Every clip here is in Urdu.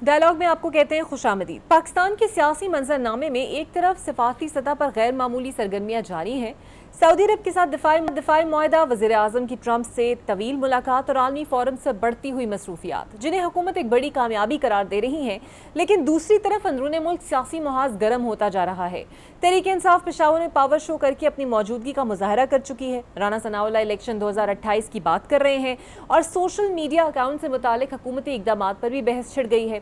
ڈائلاگ میں آپ کو کہتے ہیں خوش آمدید۔ پاکستان کے سیاسی منظر نامے میں ایک طرف سفارتی سطح پر غیر معمولی سرگرمیاں جاری ہیں، سعودی عرب کے ساتھ دفاعی معاہدہ، وزیر اعظم کی ٹرمپ سے طویل ملاقات اور عالمی فورم سے بڑھتی ہوئی مصروفیات جنہیں حکومت ایک بڑی کامیابی قرار دے رہی ہیں، لیکن دوسری طرف اندرون ملک سیاسی محاذ گرم ہوتا جا رہا ہے۔ تحریک انصاف پشاور میں پاور شو کر کے اپنی موجودگی کا مظاہرہ کر چکی ہے۔ رانا ثناء اللہ الیکشن 2028 کی بات کر رہے ہیں اور سوشل میڈیا اکاؤنٹ سے متعلق حکومتی اقدامات پر بھی بحث چھڑ گئی ہے۔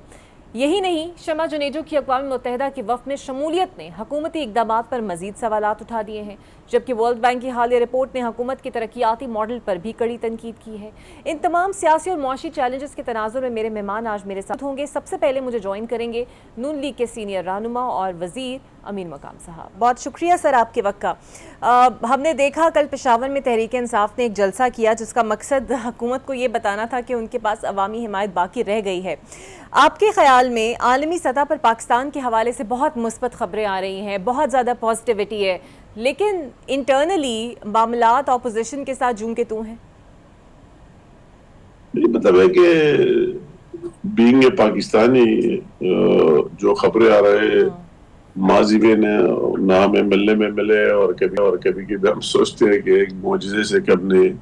یہی نہیں، شمع جنیجو کی اقوام متحدہ کے وفد میں شمولیت نے حکومتی اقدامات پر مزید سوالات اٹھا دیے ہیں، جبکہ ورلڈ بینک کی حالیہ رپورٹ نے حکومت کے ترقیاتی ماڈل پر بھی کڑی تنقید کی ہے۔ ان تمام سیاسی اور معاشی چیلنجز کے تناظر میں میرے مہمان آج میرے ساتھ ہوں گے۔ سب سے پہلے مجھے جوائن کریں گے نون لیگ کے سینئر رہنما اور وزیر امین مقام صاحب۔ بہت شکریہ سر آپ کے وقت کا۔ ہم نے دیکھا کل پشاور میں تحریک انصاف نے ایک جلسہ کیا جس کا مقصد حکومت کو یہ بتانا تھا کہ ان کے پاس عوامی حمایت باقی رہ گئی ہے۔ آپ کے خیال میں عالمی سطح پر پاکستان کے حوالے سے بہت مثبت خبریں آ رہی ہیں، بہت زیادہ پازیٹیوٹی ہے، لیکن انٹرنلی معاملات اپوزیشن کے ساتھ جوں کے تو ہیں؟ یہ مطلب ہے کہ بینگ اے پاکستانی جو خبریں آ رہے ماضی میں نہ ہمیں ملنے میں ملے، اور کبھی ہم سوچتے ہیں کہ ایک معجزے سے کم نہیں،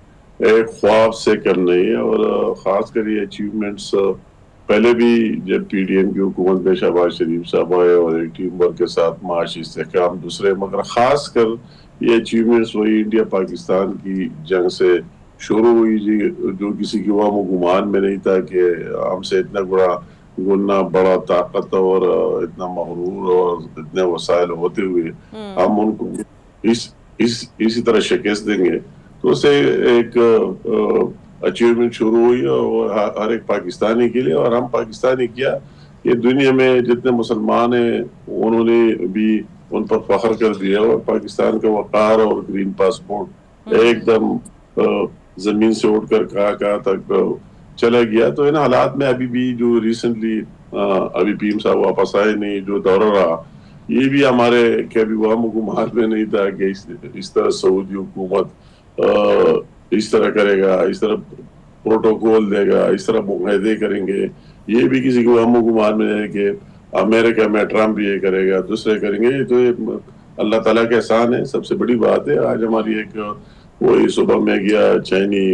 ایک خواب سے کم نہیں، اور خاص کر یہ اچیومنٹس پہلے بھی جب پی ڈی ایم کی حکومت میں شہباز شریف صاحب آئے اور ایک ٹیم ورک کے ساتھ معاشی استحکام دوسرے، مگر خاص کر یہ اچیومنٹس وہی انڈیا پاکستان کی جنگ سے شروع ہوئی جی، جو کسی کی وہم و گمان میں نہیں تھا کہ ہم سے اتنا بڑا طاقت اور اتنا مغرور اور اتنے وسائل ہوتے ہوئے ہم ان کو اسی طرح شکست دیں گے۔ تو اسے ایک اچیومنٹ شروع ہوئی اور ہر ایک پاکستانی کے لیے، اور ہم پاکستانی کیا کہ دنیا میں جتنے مسلمان ہیں انہوں نے بھی ان پر فخر کر دیا، اور پاکستان کا وقار اور گرین پاسپورٹ ایک دم زمین سے اٹھ کر کہاں تک چلا گیا۔ تو ان حالات میں ابھی بھی جو ریسنٹلی ابھی پیم صاحب واپس آئے نہیں، جو دورہ رہا، یہ بھی ہمارے کبھی وہم و گمان میں نہیں تھا کہ اس طرح سعودی حکومت اس طرح کرے گا، اس طرح پروٹوکول دے گا، اس طرح معاہدے کریں گے۔ یہ بھی کسی کو وہم و گمان میں ہے کہ امریکہ میں ٹرمپ یہ کرے گا، دوسرے کریں گے۔ یہ تو اللہ تعالیٰ کا احسان ہے، سب سے بڑی بات ہے۔ آج ہماری ایک وہی صبح میں گیا چینی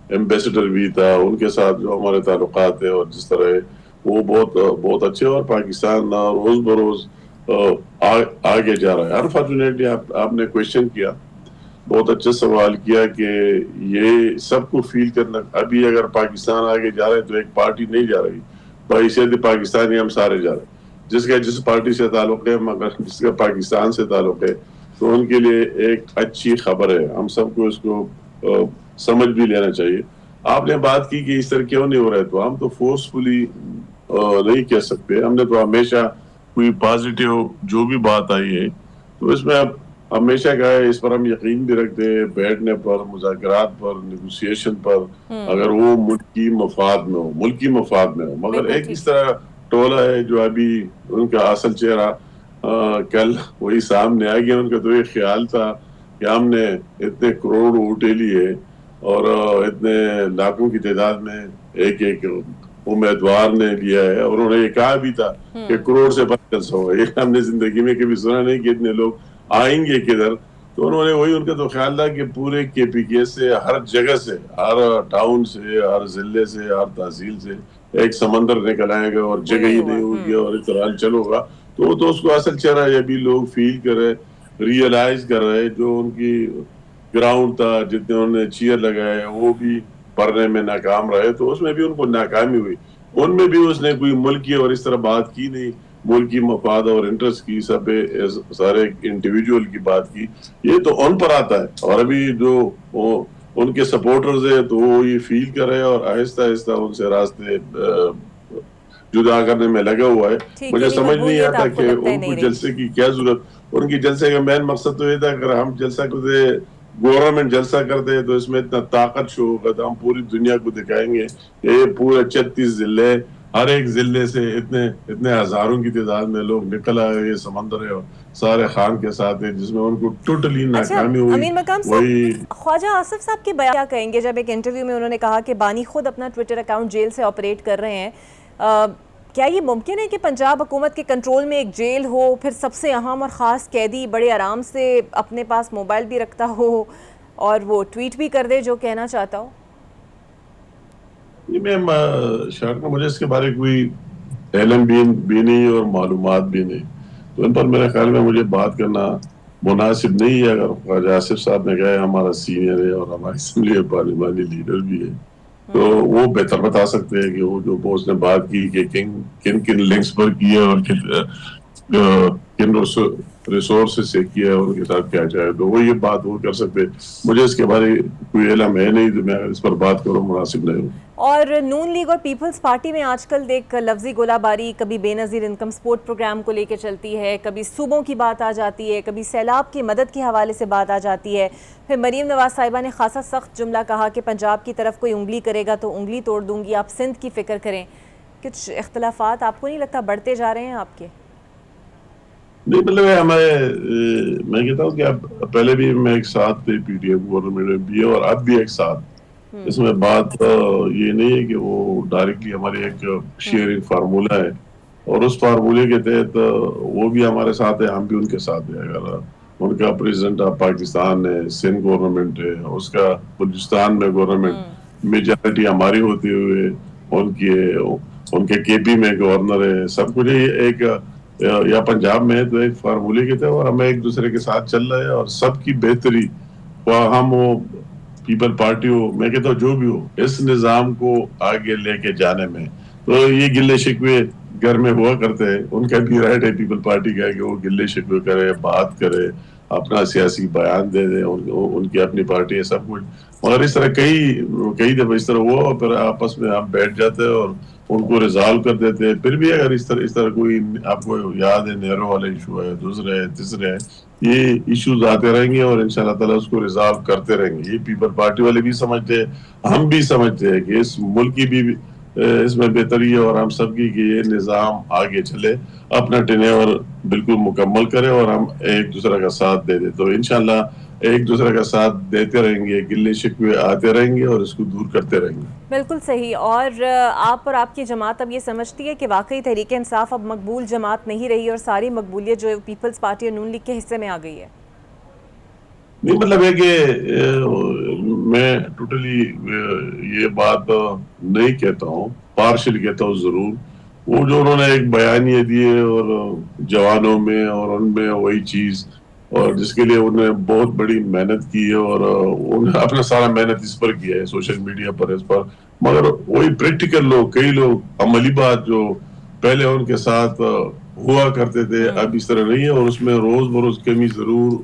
ایمبیسڈر بھی تھا، ان کے ساتھ جو ہمارے تعلقات ہیں اور جس طرح وہ بہت اچھے، اور پاکستان روز بروز آگے جا رہا ہے۔ انفارچونیٹلی آپ نے کویشچن کیا، بہت اچھا سوال کیا کہ یہ سب کو فیل کرنا، ابھی اگر پاکستان آگے جا رہا ہے تو ایک پارٹی نہیں جا رہی، بحیثیت پاکستانی ہم سارے جا رہے ہیں، جس پارٹی سے تعلق ہے، مگر جس کا پاکستان سے تعلق ہے، تو ان کے لیے ایک اچھی خبر ہے۔ ہم سب کو اس کو سمجھ بھی لینا چاہیے۔ آپ نے بات کی کہ اس طرح کیوں نہیں ہو رہا ہے، تو ہم تو فورسفلی نہیں کہہ سکتے۔ ہم نے تو ہمیشہ کوئی پازیٹیو جو بھی بات آئی ہے تو اس میں اب ہمیشہ کہا ہے، اس پر ہم یقین بھی رکھتے ہیں، بیٹھنے پر، مذاکرات پر، نیگوسیشن پر، اگر وہ ملکی مفاد میں ہو۔ مگر ایک اس طرح ٹولہ ہے جو ابھی ان کا اصل چہرہ کل وہی سامنے آ گیا۔ ان کا تو ایک خیال تھا کہ ہم نے اتنے کروڑ ووٹیں لیے اور اتنے لاکھوں کی تعداد میں ایک امیدوار نے لیا ہے، اور انہوں نے یہ کہا بھی تھا کہ کروڑ سے 25 ہوگا۔ یہ ہم نے زندگی میں کبھی سنا نہیں کہ اتنے لوگ آئیں گے کدھر۔ تو انہوں نے وہی، ان کا تو خیال تھا کہ پورے کے پی کے سے، ہر جگہ سے، ہر ٹاؤن سے، ہر ضلع سے، ہر تحصیل سے ایک سمندر نکل آئے گا اور جگہ ہی نہیں ہوگی اور اس طرح چل ہوگا۔ تو اس کو اصل چہرہ یہ بھی لوگ فیل کر رہے، ریئلائز کر رہے، جو ان کی گراؤنڈ تھا، جتنے انہوں نے چیئر لگائے وہ بھی پڑھنے میں ناکام رہے، تو اس میں بھی ان کو ناکامی ہوئی۔ ان میں بھی اس نے کوئی ملکی اور اس طرح بات کی نہیں، ملکی مفاد اور انٹرسٹ کی، سارے انڈیویجول کی بات کی۔ یہ تو ان پر آتا ہے، اور ابھی جو ان کے سپورٹرز ہیں تو وہ یہ فیل کر رہے ہیں اور آہستہ آہستہ ان سے راستے جدا کرنے میں لگا ہوا ہے۔ مجھے سمجھ نہیں آتا کہ ان کو جلسے کی کیا ضرورت۔ ان کی جلسے کا مین مقصد تو یہ تھا کہ اگر ہم جلسہ کرتے، گورنمنٹ جلسہ کرتے تو اس میں اتنا طاقت شو ہوگا تو ہم پوری دنیا کو دکھائیں گے کہ یہ پورے 36 ضلع، ہر ایک ضلع سے اتنے ہزاروں کی تعداد میں لوگ نکل آئے، یہ سمندر ہے اور سارے خان کے ساتھ ہے، جس میں ان کو ٹوٹلی ناکامی ہوئی۔ امین مقام صاحب، خواجہ آصف صاحب کے بیان کیا کہیں گے جب ایک انٹرویو میں انہوں نے کہا کہ بانی خود اپنا ٹویٹر اکاؤنٹ جیل سے آپریٹ کر رہے ہیں؟ کیا یہ ممکن ہے کہ پنجاب حکومت کے کنٹرول میں ایک جیل ہو، پھر سب سے اہم اور خاص قیدی بڑے آرام سے اپنے پاس موبائل بھی رکھتا ہو اور وہ ٹویٹ بھی کر دے جو کہنا چاہتا ہو؟ یہ میں شاید مجھے اس کے بارے کوئی علم بھی نہیں اور معلومات بھی نہیں، تو ان پر میرے خیال میں مجھے بات کرنا مناسب نہیں ہے. اگر خواجہ آصف صاحب نے کہا ہے، ہمارا سینئر ہے اور ہماری اسمبلی پارلیمانی لیڈر بھی ہے، تو وہ بہتر بتا سکتے ہیں کہ وہ جو بوس نے بات کی کہ کن کن لنکس پر کی ہے اور کن ریسورسز سے کیا ہے، ان کے ساتھ کیا چاہے، تو وہ یہ بات وہ کر سکتے. مجھے اس کے بارے کوئی علم ہے نہیں، تو میں اس پر بات کروں مناسب نہیں ہوں. اور نون لیگ اور پیپلز پارٹی میں آج کل دیکھ لفظی گولہ باری کبھی بے نظیر انکم سپورٹ پروگرام کو لے کے چلتی ہے، کبھی صوبوں کی بات آ جاتی ہے، کبھی سیلاب کی مدد کے حوالے سے بات آ جاتی ہے. پھر مریم نواز صاحبہ نے خاصا سخت جملہ کہا کہ پنجاب کی طرف کوئی انگلی کرے گا تو انگلی توڑ دوں گی، آپ سندھ کی فکر کریں. کچھ اختلافات آپ کو نہیں لگتا بڑھتے جا رہے ہیں آپ کے؟ نہیں، مطلب میں کہتا ہوں کہ اب پہلے بھی میں ایک ساتھ تھے پی ٹی ایم گورنمنٹ میں بھی اور اب بھی ایک ساتھ. اس میں بات یہ نہیں ہے کہ وہ ڈائریکٹلی ہمارے ایک شیئرنگ فارمولہ ہے اور اس فارمولے کے تحت وہ بھی ہمارے ساتھ ہے، ہم بھی ان کے ساتھ ہیں. اگر ان کا پریزیڈنٹ آف پاکستان ہے، سندھ گورنمنٹ ہے، اس کا بلوچستان میں گورنمنٹ میجارٹی ہماری ہوتے ہوئے ان کے کے پی میں گورنر ہے، سب کچھ ایک یا پنجاب میں ہے، تو ایک فارمولے کے تحت اور ہمیں ایک دوسرے کے ساتھ چل رہے ہیں اور سب کی بہتری ہم وہ پیپل پارٹی ہو، میں کہتا ہوں جو بھی ہو، اس نظام کو آگے لے کے جانے میں. تو یہ گلے شکوے گھر میں ہوا کرتے ہیں، ان کا بھی رائٹ ہے پیپل پارٹی کا کہ وہ گلے شکوے کرے، بات کرے، اپنا سیاسی بیان دے دیں، ان کی اپنی پارٹی ہے، سب کچھ. مگر اس طرح کئی دفعہ اس طرح ہوا اور پھر آپس میں آپ بیٹھ جاتے ہیں اور ان کو ریزالو کر دیتے ہیں. پھر بھی اگر اس طرح کوئی آپ کو یاد ہے نیرو والا ایشو ہے، دوسرے ہے، تیسرے ہے، یہ ایشوز آتے رہیں گے اور انشاءاللہ تعالیٰ اس کو ریزالو کرتے رہیں گے. یہ پیپل پارٹی والے بھی سمجھتے ہیں، ہم بھی سمجھتے ہیں کہ اس ملک کی بھی اس میں بہتری ہے اور ہم سب کی کہ یہ نظام آگے چلے، اپنا ٹینیور بالکل مکمل کرے اور ہم ایک دوسرے کا ساتھ دے دیں. تو انشاءاللہ ایک دوسرے کا ساتھ دیتے رہیں گے، گلے شکوے آتے رہیں گے اور اس کو دور کرتے رہیں گے. بالکل صحیح. اور آپ اور آپ کی جماعت اب یہ سمجھتی ہے کہ واقعی تحریک انصاف اب مقبول جماعت نہیں رہی اور ساری مقبولیت جو پیپلز پارٹی اور نون لیگ کے حصے میں آ گئی ہے؟ نہیں، مطلب ہے کہ میں ٹوٹلی یہ بات نہیں کہتا ہوں، پارشل کہتا ہوں ضرور. وہ جو انہوں نے ایک بیانیے دیے اور جوانوں میں اور ان میں وہی چیز اور جس کے لیے انہوں نے بہت بڑی محنت کی ہے اور انہوں نے اپنا سارا محنت اس پر کیا ہے، سوشل میڈیا پر، اس پر. مگر وہی پریکٹیکل لوگ، کئی لوگ عملی بات جو پہلے ان کے ساتھ ہوا کرتے تھے اب اس طرح نہیں ہے اور اس میں روز بروز کمی ضرور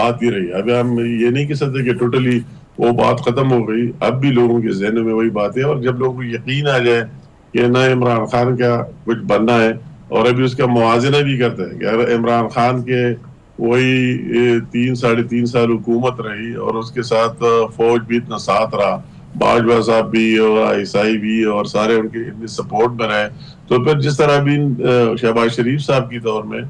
آتی رہی. ابھی ہم یہ نہیں کہہ سکتے کہ ٹوٹلی وہ بات ختم ہو گئی، اب بھی لوگوں کے ذہنوں میں وہی بات ہے. اور جب لوگوں کو یقین آ جائے کہ نہ عمران خان کا کچھ بننا ہے اور ابھی اس کا موازنہ بھی کرتے ہیں کہ اگر عمران خان کے وہی 3 سال حکومت رہی اور اس کے ساتھ فوج بھی اتنا ساتھ رہا، باجوہ صاحب بھی اور عیسائی بھی اور سارے ان کے سپورٹ میں رہے، تو پھر جس طرح ابھی شہباز شریف صاحب کی دور میں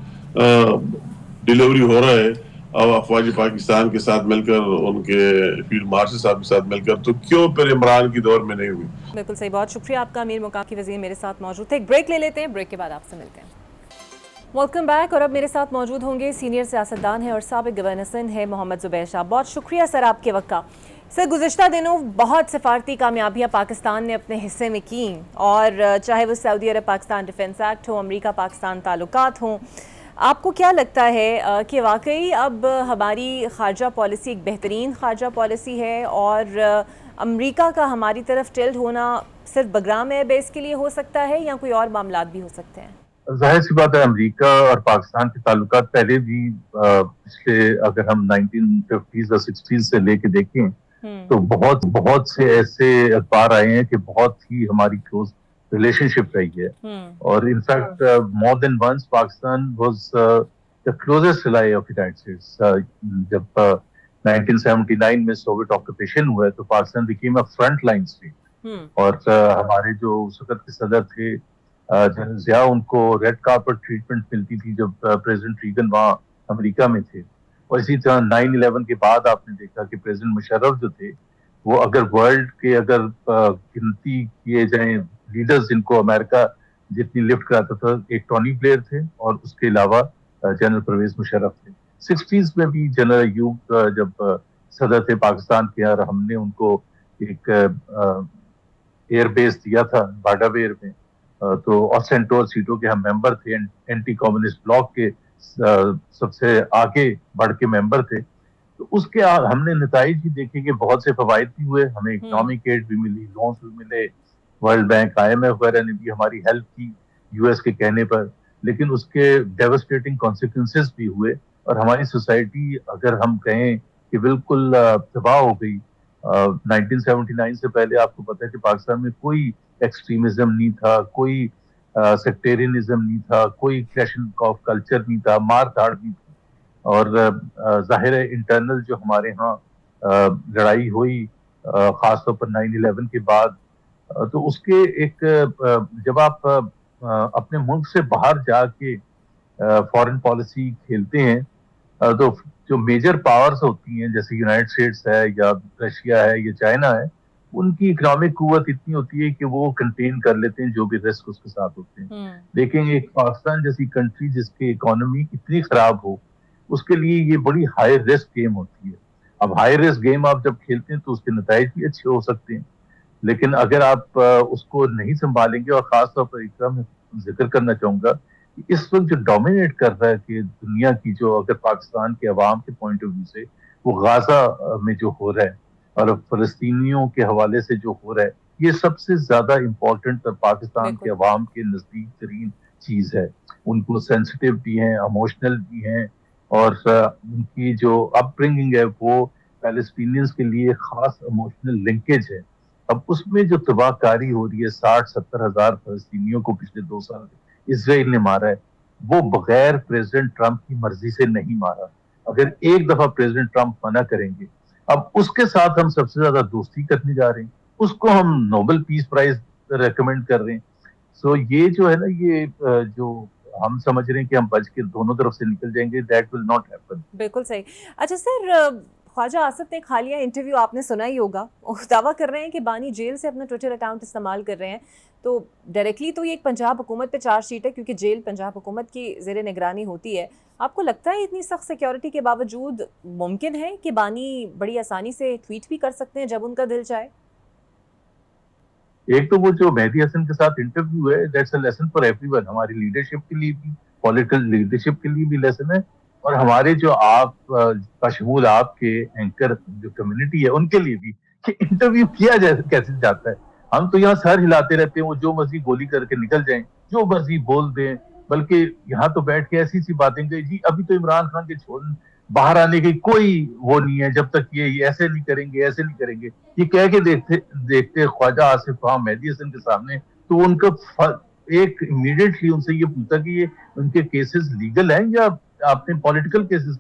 ڈیلیوری ہو رہا ہے افواج پاکستان کے ساتھ مل کر، ان کے فیلڈ مارشل صاحب کے ساتھ مل کر، تو کیوں پھر عمران کی دور میں نہیں ہوئی؟ بالکل صحیح. بہت شکریہ آپ کا. امیر مقام کی وزیر میرے ساتھ موجود تھے. ایک بریک لے لیتے ہیں، بریک کے بعد آپ سے ملتے ہیں. Welcome back. اور اب میرے ساتھ موجود ہوں گے سینئر سیاستدان ہیں اور سابق گورنر سندھ ہے محمد زبیر شاہ. بہت شکریہ سر آپ کے وقت کا. سر، گزشتہ دنوں بہت سفارتی کامیابیاں پاکستان نے اپنے حصے میں کیں، اور چاہے وہ سعودی عرب پاکستان ڈیفنس ایکٹ ہو، امریکہ پاکستان تعلقات ہوں، آپ کو کیا لگتا ہے کہ واقعی اب ہماری خارجہ پالیسی ایک بہترین خارجہ پالیسی ہے اور امریکہ کا ہماری طرف ٹلٹ ہونا صرف بگرام ایئر بیس کے لیے ہو سکتا ہے یا کوئی اور معاملات بھی ہو سکتے ہیں؟ ظاہر سی بات ہے، امریکہ اور پاکستان کے تعلقات پہلے بھی پچھلے اگر ہم 1950s اور 60s سے لے کے دیکھیں تو بہت سے ایسے اخبار آئے ہیں کہ بہت ہی ہماری کلوز ریلیشن شپ رہی ہے. اور in fact more than once Pakistan was the closest ally of United States. جب 1979 میں سوویت آکوپیشن ہوا تو Pakistan became a front line state. اور ہمارے جو اس وقت کے صدر تھے جنرل ضیاء، ان کو ریڈ کارپٹ ٹریٹمنٹ ملتی تھی جب پریزیڈنٹ ریگن وہاں امریکہ میں تھے. اور اسی طرح 9/11 کے بعد آپ نے دیکھا کہ پریزیڈنٹ مشرف جو تھے وہ اگر ورلڈ کے اگر گنتی کیے جائیں لیڈرز جن کو امریکہ جتنی لفٹ کراتا تھا ایک ٹونی بلیئر تھے اور اس کے علاوہ جنرل پرویز مشرف تھے. 60s میں بھی جنرل ایوب جب صدر تھے پاکستان کے اور ہم نے ان کو ایک ایئر بیس دیا تھا باڈا ویر میں, تو اور سینٹور سیٹوں کے ہم ممبر تھے, اینٹی کمیونسٹ بلاک کے سب سے آگے بڑھ کے ممبر تھے. تو اس کے ہم نے نتائج بھی دیکھے کہ بہت سے فوائد بھی ہوئے, ہمیں اکنامک ایڈ بھی ملی, لونز بھی ملے, World Bank I M F وغیرہ نے بھی ہماری ہیلپ کی یو ایس کے کہنے پر, لیکن اس کے ڈیوسٹیٹنگ کانسیکوینسز بھی ہوئے اور ہماری سوسائٹی اگر ہم کہیں کہ بالکل تباہ ہو گئی. 1979 سے پہلے آپ کو پتا ہے کہ پاکستان میں کوئی ایکسٹریمزم نہیں تھا, کوئی سیکٹیرینزم نہیں تھا, کوئی کلیشن آف کلچر نہیں تھا, مار دھاڑ نہیں تھی. اور ظاہر ہے انٹرنل جو ہمارے ہاں لڑائی ہوئی خاص طور پر 9/11 کے بعد, تو اس کے ایک جب آپ اپنے ملک سے باہر جا کے فارن پالیسی کھیلتے ہیں تو جو میجر پاورز ہوتی ہیں جیسے یونائٹڈ اسٹیٹس ہے یا رشیا ہے یا چائنا ہے, ان کی اکنامک قوت اتنی ہوتی ہے کہ وہ کنٹین کر لیتے ہیں جو بھی رسک اس کے ساتھ ہوتے ہیں. لیکن ایک پاکستان جیسی کنٹری جس کی اکانومی اتنی خراب ہو, اس کے لیے یہ بڑی ہائی رسک گیم ہوتی ہے. اب ہائی رسک گیم آپ جب کھیلتے ہیں تو اس کے نتائج بھی اچھے ہو سکتے ہیں, لیکن اگر آپ اس کو نہیں سنبھالیں گے, اور خاص طور پر ایک میں ذکر کرنا چاہوں گا کہ اس وقت جو ڈومینیٹ کر رہا ہے کہ دنیا کی, جو اگر پاکستان کے عوام کے پوائنٹ آف ویو سے وہ غازہ میں جو ہو رہا ہے اور فلسطینیوں کے حوالے سے جو ہو رہا ہے, یہ سب سے زیادہ امپورٹنٹ پاکستان کے عوام کے نزدیک ترین چیز ہے. ان کو سینسٹیو بھی ہیں, اموشنل بھی ہیں, اور ان کی جو اپ برنگنگ ہے وہ پیلسٹینینز کے لیے خاص اموشنل لنکیج ہے. اب اس میں جو تباہ کاری ہو رہی ہے, 60-70 ہزار فلسطینیوں کو پچھلے 2 سال اسرائیل نے مارا ہے, وہ بغیر پریزیڈنٹ ٹرمپ کی مرضی سے نہیں مارا. اگر ایک دفعہ پریزیڈنٹ ٹرمپ منع کریں گے, اب اس کے ساتھ ہم سب سے زیادہ دوستی کرنے جا رہے ہیں, اس کو ہم نوبل پیس پرائز ریکمینڈ کر رہے ہیں. سو یہ جو ہے نا, یہ جو ہم سمجھ رہے ہیں کہ ہم بچ کے دونوں طرف سے نکل جائیں گے, دیٹ ول ناٹ ہیپن. بالکل صحیح. اچھا سر, خواجہ آصف نے ایک حالیہ انٹرویو آپ نے سنا ہی ہوگا, دعویٰ کر رہے ہیں کہ بانی جیل سے اپنا ٹویٹر اکاؤنٹ استعمال کر رہے ہیں. تو ڈائریکٹلی تو یہ ایک پنجاب حکومت پہ چارج شیٹ ہے, کیونکہ جیل پنجاب حکومت کی زیر نگرانی ہوتی ہے. آپ کو لگتا ہے اتنی سخت سیکیورٹی کے باوجود ممکن ہے کہ بانی بڑی آسانی سے ٹویٹ بھی کر سکتے ہیں جب ان کا دل چاہے؟ ایک تو وہ جو مہدی حسن کے ساتھ انٹرویو ہے, that's a lesson for every one. ہماری لیڈرشپ کے لیے بھی, پولیٹیکل لیڈرشپ کے لیے بھی لیسن ہے, اور ہمارے جو آپ بشمول آپ کے اینکر جو کمیونٹی ہے ان کے لیے بھی, کہ انٹرویو کیا کیسے جاتا ہے. ہم تو یہاں سر ہلاتے رہتے ہیں, وہ جو مرضی گولی کر کے نکل جائیں, جو مرضی بول دیں, بلکہ یہاں تو بیٹھ کے ایسی باتیں کہ جی ابھی تو عمران خان کے باہر آنے کی کوئی وہ نہیں ہے, جب تک یہ ایسے نہیں کریں گے, ایسے نہیں کریں گے, یہ کہہ کے دیکھتے خواجہ آصف خان مہدی حسن کے سامنے, تو ان کا ایک امیڈیٹلی ان سے یہ پوچھتا کہ یہ ان کے کیسز لیگل ہیں یا آپ نے پولیٹیکل کیسز,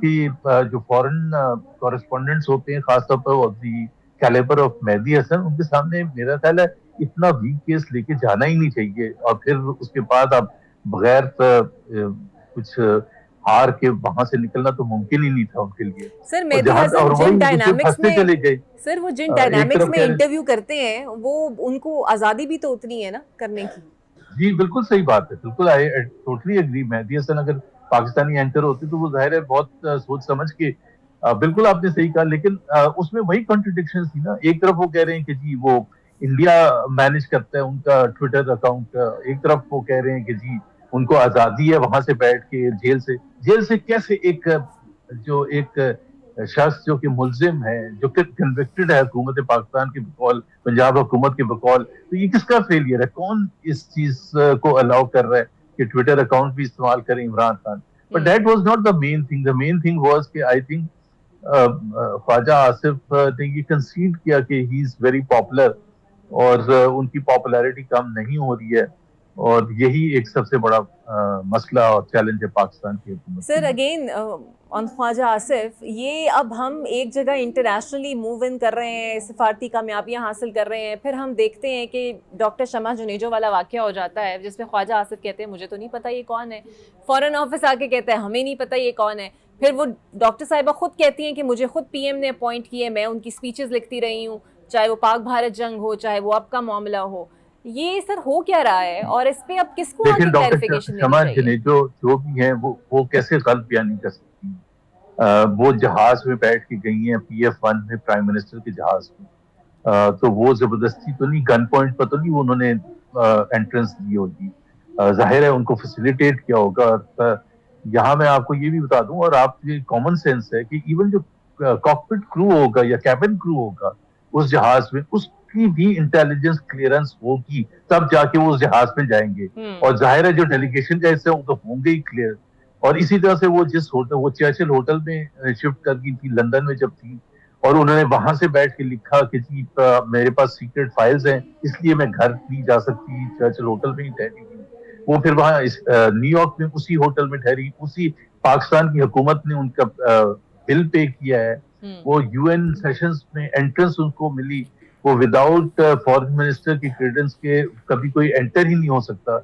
کہ جو فورن کورسپونڈنٹس ہوتے ہیں خاص طور پر دی کیلیبر آف مہدی حسن, ان کے سامنے میرا خیال ہے اتنا ویک کیس لے کے جانا ہی نہیں چاہیے. اور پھر اس کے بعد آپ بغیر کچھ ہار کے وہاں سے نکلنا تو ممکن ہی نہیں تھا ان کے لیے. سر مہدی حسن جن ڈائنامکس میں, سر وہ جن ڈائنامکس میں انٹرویو کرتے ہیں, وہ ان کو آزادی بھی تو اتنی ہے نا کرنے کی. جی بالکل صحیح بات ہے, بالکل آئی ٹوٹلی ایگری. مہدی حسن اگر پاکستانی اینکر ہوتے تو وہ ظاہر ہے بہت سوچ سمجھ کے, بالکل آپ نے صحیح کہا, لیکن اس میں وہی کنٹرڈکشن تھی نا. ایک طرف وہ کہہ رہے ہیں کہ جی وہ انڈیا مینج کرتا ہے ان کا ٹویٹر اکاؤنٹ, ایک طرف وہ کہہ رہے ہیں کہ جی ان کو آزادی ہے وہاں سے بیٹھ کے جیل سے کیسے ایک شخص جو کہ ملزم ہے, جو کہ کنوکٹڈ ہے حکومت پاکستان کے بقول, پنجاب حکومت کے بقول, تو یہ کس کا فیلئر ہے؟ کون اس چیز کو الاؤ کر رہا ہے کہ ٹویٹر اکاؤنٹ بھی استعمال کریں Imran Khan? But that was not the main thing. The main thing was کہ آئی تھنک خواجہ آصف نے یہ کنسیڈ کیا کہ ہی از ویری پاپولر, اور ان کی پاپولیرٹی کم نہیں ہو رہی ہے, اور یہی ایک سب سے بڑا مسئلہ اور چیلنج ہے پاکستان کی حکومت. سر اگین آن خواجہ آصف, یہ اب ہم ایک جگہ انٹرنیشنلی موو ان کر رہے ہیں, سفارتی کامیابیاں حاصل کر رہے ہیں, پھر ہم دیکھتے ہیں کہ ڈاکٹر شمع جنیجو والا واقعہ ہو جاتا ہے جس میں خواجہ آصف کہتے ہیں مجھے تو نہیں پتہ یہ کون ہے, فورن آفس آ کے کہتا ہے ہمیں نہیں پتہ یہ کون ہے, پھر وہ ڈاکٹر صاحبہ خود کہتی ہیں کہ مجھے خود پی ایم نے اپوائنٹ کیے, میں ان کی اسپیچز لکھتی رہی ہوں, چاہے وہ پاک بھارت جنگ ہو, چاہے وہ اب کا معاملہ ہو. یہ سر ہو کیا رہا ہے اور اس پہ اب کس کو آگے لیکن ڈاکٹر کلیریفیکیشن شمع دینی چاہیے؟ جو بھی ہیں وہ کیسے غلط بیان نہیں کر سکتی ہیں. وہ جہاز میں بیٹھ کے گئی ہیں PF-1 میں پرائم منسٹر کے جہاز میں. تو وہ زبردستی تو نہیں, گن پوائنٹ پر تو نہیں انہوں نے انٹرنس دی ہوگی. ظاہر ہے ان کو فیسیلیٹیٹ کیا ہوگا. اور یہاں میں آپ کو یہ بھی بتا دوں, اور آپ یہ کامن سینس ہے کہ ایون جو کاکپٹ کرو ہوگا یا کیبن کرو ہوگا اس جہاز میں, اس کی بھی انٹیلیجنس کلیئرنس ہوگی تب جا کے وہ اس جہاز میں جائیں گے. اور ظاہر ہے جو ڈیلیگیشن کا حصہ ہے وہ تو ہوں گے ہی کلیئر. اور اسی طرح سے وہ جس ہوٹل, وہ چرچل ہوٹل میں شفٹ کر گئی تھی لندن میں جب تھی, اور انہوں نے وہاں سے بیٹھ کے لکھا کہ جی میرے پاس سیکرٹ فائلز ہیں اس لیے میں گھر نہیں جا سکتی, چرچل ہوٹل میں ہی ٹھہری تھی. وہ پھر وہاں نیو یارک میں اسی ہوٹل میں ٹھہری, اسی پاکستان کی حکومت نے ان کا بل پے کیا ہے. وہ UN سیشنز میں انٹرنس ان کو ملی, وہ وداؤٹ فارن منسٹر کی کریڈنس کے کبھی کوئی انٹر ہی نہیں ہو سکتا.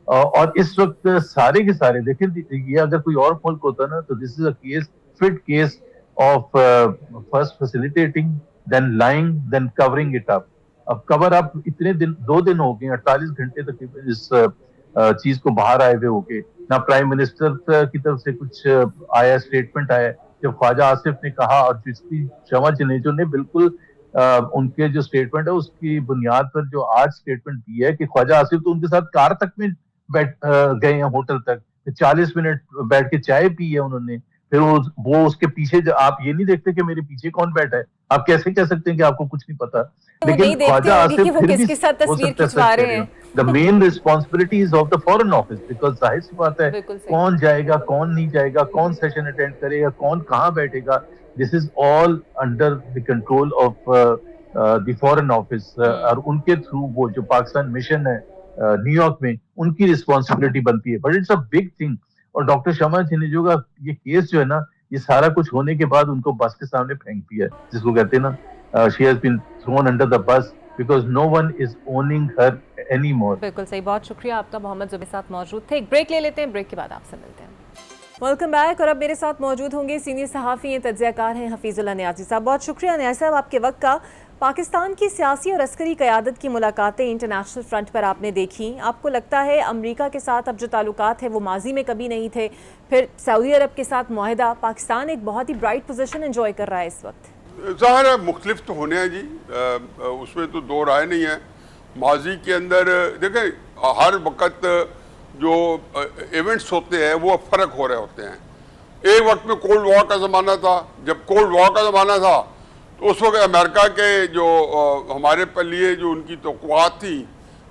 اور اس وقت سارے کے سارے دیکھیں, یہ اگر کوئی اور ملک ہوتا نا تو this is a case, fit case of first facilitating then lying then covering it up. اب کور اپ اتنے دن, 2 دن ہو گئے, 48 گھنٹے تک اس چیز کو باہر آئے ہوئے ہو گئے. نہ پرائم منسٹر کی طرف سے کچھ آیا, اسٹیٹمنٹ آیا. جب خواجہ آصف نے کہا, اور جس کی شمع جنیجو نے بالکل ان کے جو اسٹیٹمنٹ ہے اس کی بنیاد پر جو آج اسٹیٹمنٹ دی ہے کہ خواجہ آصف تو ان کے ساتھ کار تک میں بیٹھ گئے ہیں ہوٹل تک, 40 منٹ بیٹھ کے چائے پی ہے انہوں نے. پھر وہ اس کے پیچھے, آپ یہ نہیں دیکھتے کہ میرے پیچھے کون بیٹھا ہے, آپ کیسے کہہ سکتے ہیں کہ آپ کو کچھ نہیں پتا. لیکن خواجہ آصف پھر بھی ہو سکتا ہے the main responsibilities of the foreign office, because ظاہر سی بات ہے کون جائے گا کون نہیں جائے گا, کون سیشن اٹینڈ کرے گا, کون کہاں بیٹھے گا, this is all under the control of the foreign office. اور ان کے تھرو وہ جو پاکستان مشن ہے نیو یارک میں, ان کی رسپانسبلٹی بنتی ہے. But it's a big thing. اور ڈاکٹر شمع جنیجو کا یہ کیس جو ہے نا, یہ سارا کچھ ہونے کے بعد ان کو بس کے سامنے پھینک دیا ہے, جس کو کہتے ہیں نا she has been thrown under the bus because no one is owning her anymore. بالکل صحیح, بہت شکریہ آپ کا. محمد زبیر ساتھ موجود تھے. ایک بریک لے لیتے ہیں, بریک کے بعد آپ سے ملتے ہیں. Welcome back. اور اب میرے ساتھ موجود ہوں گے سینئر صحافی ہیں, تجزیہ کار ہیں حفیظ اللہ نیازی صاحب. بہت شکریہ نیازی صاحب آپ کے وقت کا. پاکستان کی سیاسی اور عسکری قیادت کی ملاقاتیں انٹرنیشنل فرنٹ پر آپ نے دیکھی. آپ کو لگتا ہے امریکہ کے ساتھ اب جو تعلقات ہیں وہ ماضی میں کبھی نہیں تھے, پھر سعودی عرب کے ساتھ معاہدہ, پاکستان ایک بہت ہی برائٹ پوزیشن انجوائے کر رہا ہے اس وقت؟ ظاہر ہے مختلف تو ہونے ہیں جی, اس میں تو دو رائے نہیں ہے. ماضی کے اندر دیکھیں ہر وقت جو ایونٹس ہوتے ہیں وہ فرق ہو رہے ہوتے ہیں. ایک وقت میں کولڈ وار کا زمانہ تھا. جب کولڈ وار کا زمانہ تھا تو اس وقت امریکہ کے جو ہمارے لیے جو ان کی توقعات تھی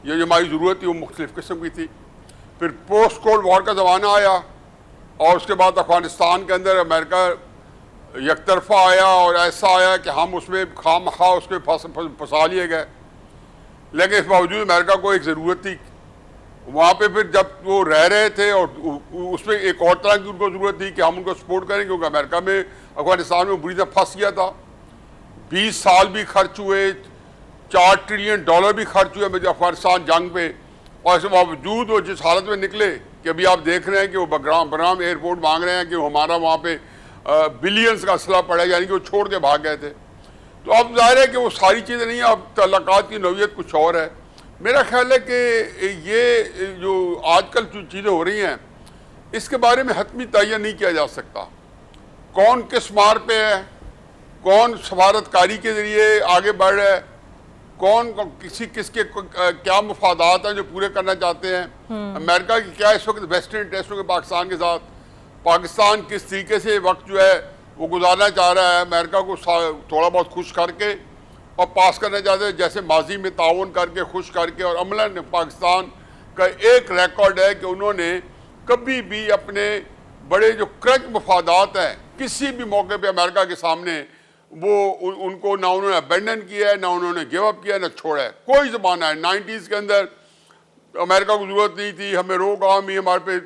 یا جو ہماری ضرورت تھی وہ مختلف قسم کی تھی. پھر پوسٹ کولڈ وار کا زمانہ آیا اور اس کے بعد افغانستان کے اندر امریکہ یک طرفہ آیا اور ایسا آیا کہ ہم اس میں خواہ مخواہ اس میں پھنسا لیے گئے. لیکن اس باوجود امریکہ کو ایک ضرورت تھی وہاں پہ. پھر جب وہ رہ رہے تھے اور اس میں ایک اور طرح کی ان کو ضرورت تھی کہ ہم ان کو سپورٹ کریں, کیونکہ امریکہ میں افغانستان میں بری طرح پھنس گیا تھا. 20 سال بھی خرچ ہوئے, $4 ٹریلین بھی خرچ ہوئے افغانستان جنگ پہ, اور اس کے باوجود وہ جس حالت میں نکلے کہ ابھی آپ دیکھ رہے ہیں کہ وہ برام ایئرپورٹ مانگ رہے ہیں کہ ہمارا وہاں پہ بلینز کا اسلحہ پڑا ہے, یعنی کہ وہ چھوڑ کے بھاگ گئے تھے. تو اب ظاہر ہے کہ وہ ساری چیزیں نہیں, اب تعلقات کی نوعیت کچھ اور ہے. میرا خیال ہے کہ یہ جو آج کل جو چیزیں ہو رہی ہیں اس کے بارے میں حتمی تعین نہیں کیا جا سکتا. کون کس مار پہ ہے, کون سفارتکاری کے ذریعے آگے بڑھ رہا ہے, کون کس کے کیا مفادات ہیں جو پورے کرنا چاہتے ہیں. امریکہ کی کیا اس وقت ویسٹرن انٹرسٹ کے پاکستان کے ساتھ, پاکستان کس طریقے سے وقت جو ہے وہ گزارنا چاہ رہا ہے, امریکہ کو تھوڑا بہت خوش کر کے اور پاس کرنا چاہتے ہیں, جیسے ماضی میں تعاون کر کے خوش کر کے. اور عملاً پاکستان کا ایک ریکارڈ ہے کہ انہوں نے کبھی بھی اپنے بڑے جو کرنچ مفادات ہیں کسی بھی موقع پہ امریکہ کے سامنے وہ ان کو نہ انہوں نے ابینڈن کیا ہے, نہ انہوں نے گیو اپ کیا ہے, نہ چھوڑا ہے. کوئی زمانہ ہے 90s کے اندر امریکہ کو ضرورت نہیں تھی, ہمیں روک عوامی ہمارے پہ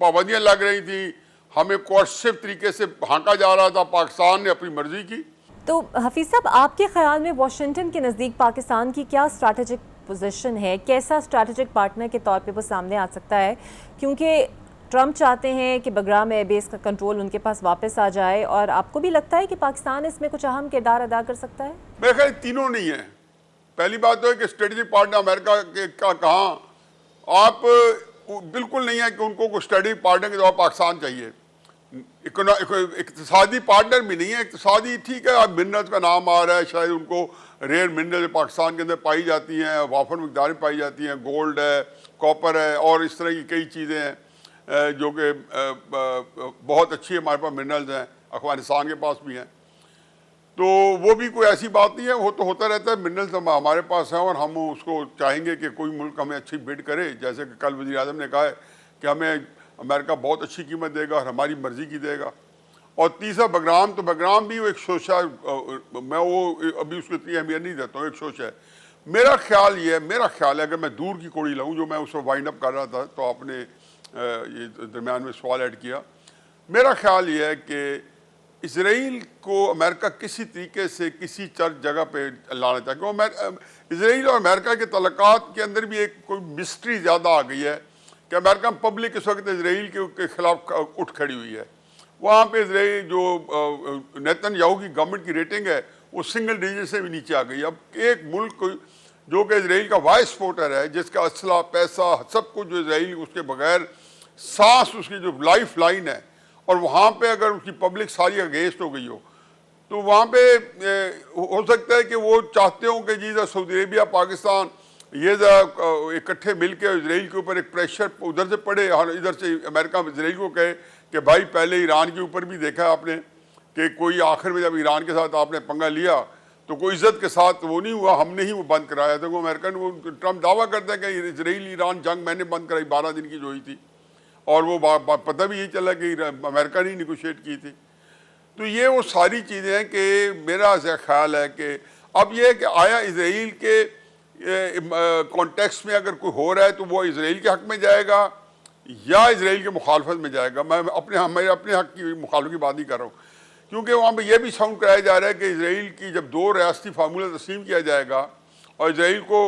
پابندیاں لگ رہی تھیں, ہمیں کوارسیو طریقے سے ہانکا جا رہا تھا, پاکستان نے اپنی مرضی کی. تو حفیظ صاحب آپ کے خیال میں واشنگٹن کے نزدیک پاکستان کی کیا اسٹریٹجک پوزیشن ہے, کیسا اسٹریٹجک پارٹنر کے طور پہ وہ سامنے آ سکتا ہے؟ کیونکہ ٹرمپ چاہتے ہیں کہ بگرام ایئر بیس کا کنٹرول ان کے پاس واپس آ جائے, اور آپ کو بھی لگتا ہے کہ پاکستان اس میں کچھ اہم کردار ادا کر سکتا ہے؟ میرے خیال تینوں نہیں ہیں. پہلی بات تو ہے کہ اسٹریٹجک پارٹنر امریکہ کا کہاں، آپ بالکل نہیں ہے کہ ان کو کوئی اسٹریٹجک پارٹنر کے طور پر پاکستان چاہیے، اقتصادی پارٹنر بھی نہیں ہے، اقتصادی ٹھیک ہے، اب منرلز کا نام آ رہا ہے، شاید ان کو ریئر منرل پاکستان کے اندر پائی جاتی ہیں، وافر مقدار میں پائی جاتی ہیں، گولڈ ہے، کاپر ہے اور اس طرح کی کئی چیزیں ہیں جو کہ بہت اچھی ہمارے پاس منرلز ہیں، افغانستان کے پاس بھی ہیں، تو وہ بھی کوئی ایسی بات نہیں ہے، وہ تو ہوتا رہتا ہے، منرلز ہمارے پاس ہیں اور ہم اس کو چاہیں گے کہ کوئی ملک ہمیں اچھی بڈ کرے، جیسے کہ کل وزیر اعظم نے کہا ہے کہ ہمیں امریکہ بہت اچھی قیمت دے گا اور ہماری مرضی کی دے گا۔ اور تیسرا بگرام، تو بگرام بھی وہ ایک شوشہ، میں وہ ابھی اس کو اتنی اہمیت نہیں دیتا ہوں، ایک شوشہ ہے۔ میرا خیال ہے اگر میں دور کی کوڑی لاؤں، جو میں اس وقت وائنڈ اپ کر رہا تھا تو آپ نے یہ درمیان میں سوال ایڈ کیا، میرا خیال یہ ہے کہ اسرائیل کو امریکہ کسی طریقے سے کسی چرچ جگہ پہ لانا چاہے، کیونکہ اسرائیل اور امریکہ کے تعلقات کے اندر بھی ایک کوئی مسٹری زیادہ آ گئی ہے کہ امریکہ پبلک اس وقت اسرائیل کے خلاف اٹھ کھڑی ہوئی ہے۔ وہاں پہ اسرائیل جو نیتن یاہو کی گورنمنٹ کی ریٹنگ ہے وہ سنگل ڈیجٹ سے بھی نیچے آ گئی۔ اب ایک ملک جو کہ اسرائیل کا وائس سپورٹر ہے، جس کا اسلحہ، پیسہ، سب کچھ جو اسرائیل اس کے بغیر سانس اس کی جو لائف لائن ہے، اور وہاں پہ اگر اس کی پبلک ساری اگینسٹ ہو گئی ہو تو وہاں پہ ہو سکتا ہے کہ وہ چاہتے ہوں کہ جی سعودی عربیہ، پاکستان یہ ذرا اکٹھے مل کے اسرائیل کے اوپر ایک پریشر ادھر سے پڑے، اور ادھر سے امریکہ اسرائیل کو کہے کہ بھائی پہلے ایران کے اوپر بھی دیکھا آپ نے کہ کوئی آخر میں جب ایران کے ساتھ آپ نے پنگا لیا تو کوئی عزت کے ساتھ وہ نہیں ہوا، ہم نے ہی وہ بند کرایا تھا۔ وہ امریکن، وہ ٹرمپ دعویٰ کرتا ہے کہ اسرائیل ایران جنگ میں نے بند کرائی، 12 دن کی جو ہوئی تھی، اور وہ پتہ بھی یہی چلا کہ امریکہ نے نیگوشیٹ کی تھی۔ تو یہ وہ ساری چیزیں ہیں کہ میرا ایسا خیال ہے کہ اب یہ ہے کہ آیا اسرائیل کے کانٹیکسٹ میں اگر کوئی ہو رہا ہے تو وہ اسرائیل کے حق میں جائے گا یا اسرائیل کے مخالفت میں جائے گا۔ میں اپنے حق کی مخالفت کی بات نہیں کر رہا ہوں، کیونکہ وہاں پہ یہ بھی ساؤنڈ کرایا جا رہا ہے کہ اسرائیل کی جب 2 ریاستی فارمولہ تسلیم کیا جائے گا اور اسرائیل کو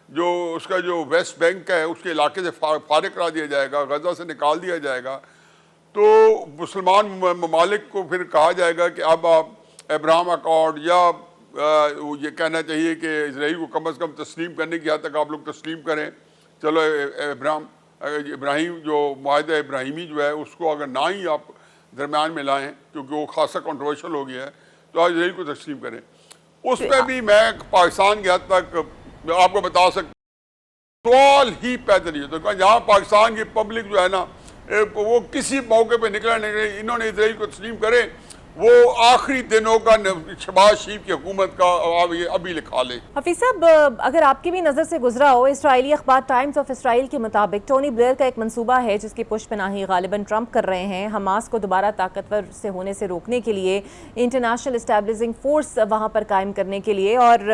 جو اس کا جو ویسٹ بینک ہے اس کے علاقے سے فارغ کرا دیا جائے گا، غزہ سے نکال دیا جائے گا، تو مسلمان ممالک کو پھر کہا جائے گا کہ اب آپ ابراہم اکارڈ یا یہ کہنا چاہیے کہ اسرائیل کو کم از کم تسلیم کرنے کی حد تک آپ لوگ تسلیم کریں، چلو ابراہیم جو معاہدہ ابراہیمی جو ہے اس کو اگر نہ ہی آپ درمیان میں لائیں کیونکہ وہ خاصا کنٹروورشل ہو گیا ہے، تو آپ اسرائیل کو تسلیم کریں۔ اس پہ بھی میں پاکستان کی حد تک آپ کو بتا سکتا ہوں، سوال ہی پیدا نہیں ہوتا، یہاں پاکستان کی پبلک جو ہے نا وہ کسی موقع پہ نکلا نہیں، انہوں نے اسرائیل کو تسلیم کرے، وہ آخری دنوں کا شہباز شریف کی حکومت کا ابھی لکھا لیں۔ حفیظ صاحب، اگر آپ کی بھی نظر سے گزرا ہو، اسرائیلی اخبار ٹائمز آف اسرائیل کے مطابق ٹونی بلیئر کا ایک منصوبہ ہے جس کی پشت پناہی غالباً ٹرمپ کر رہے ہیں، حماس کو دوبارہ طاقتور سے ہونے سے روکنے کے لیے، انٹرنیشنل اسٹیبلشنگ فورس وہاں پر قائم کرنے کے لیے، اور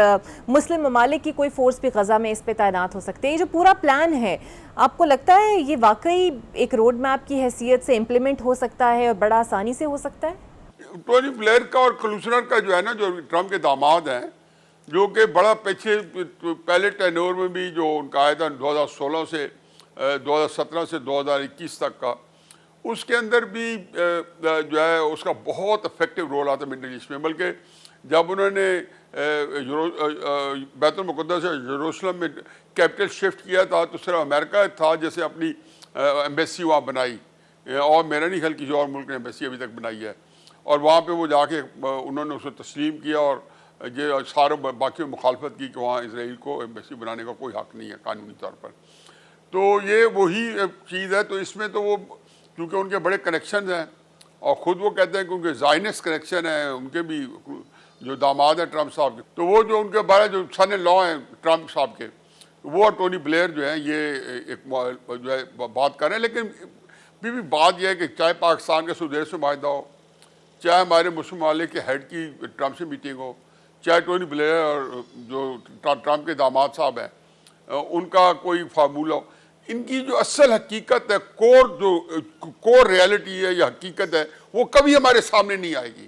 مسلم ممالک کی کوئی فورس بھی غزہ میں اس پہ تعینات ہو سکتے ہیں۔ یہ جو پورا پلان ہے، آپ کو لگتا ہے یہ واقعی ایک روڈ میپ کی حیثیت سے امپلیمنٹ ہو سکتا ہے اور بڑا آسانی سے ہو سکتا ہے؟ ٹونی بلیئر کا اور کلوسنر کا جو ہے نا، جو ٹرمپ کے داماد ہیں، جو کہ بڑا پہلے ٹینور میں بھی جو ان کا آیا تھا 2016 سے 2017 سے 2021 تک کا، اس کے اندر بھی جو ہے اس کا بہت افیکٹو رول آتا ہے مڈل ایسٹ میں، بلکہ جب انہوں نے بیت المقدس سے یروشلم میں کیپٹل شفٹ کیا تھا تو صرف امریکہ تھا جیسے اپنی ایمبیسی وہاں بنائی، اور میرا نہیں خیال کسی اور ملک نے ایمبیسی ابھی تک بنائی ہے، اور وہاں پہ وہ جا کے انہوں نے اسے تسلیم کیا اور یہ سارے باقی مخالفت کی کہ وہاں اسرائیل کو ایمبیسی بنانے کا کوئی حق نہیں ہے قانونی طور پر۔ تو یہ وہی چیز ہے، تو اس میں تو وہ کیونکہ ان کے بڑے کنیکشنز ہیں اور خود وہ کہتے ہیں کیونکہ زائنسٹ کنیکشن ہے ان کے بھی، جو داماد ہیں ٹرمپ صاحب کے، تو وہ جو ان کے بارے جو سن ان لا ہیں ٹرمپ صاحب کے، وہ اور ٹونی بلیئر جو ہیں یہ ایک جو ہے بات کر رہے ہیں، لیکن بھی بات یہ ہے کہ چاہے پاکستان کے سعودی سے معاہدہ ہو، چاہے ہمارے مسلم ممالک کے ہیڈ کی ٹرمپ سے میٹنگ ہو، چاہے ٹونی بلیئر اور جو ٹرمپ کے داماد صاحب ہیں ان کا کوئی فارمولہ ہو، ان کی جو اصل حقیقت ہے، کور ریالٹی ہے یا حقیقت ہے، وہ کبھی ہمارے سامنے نہیں آئے گی،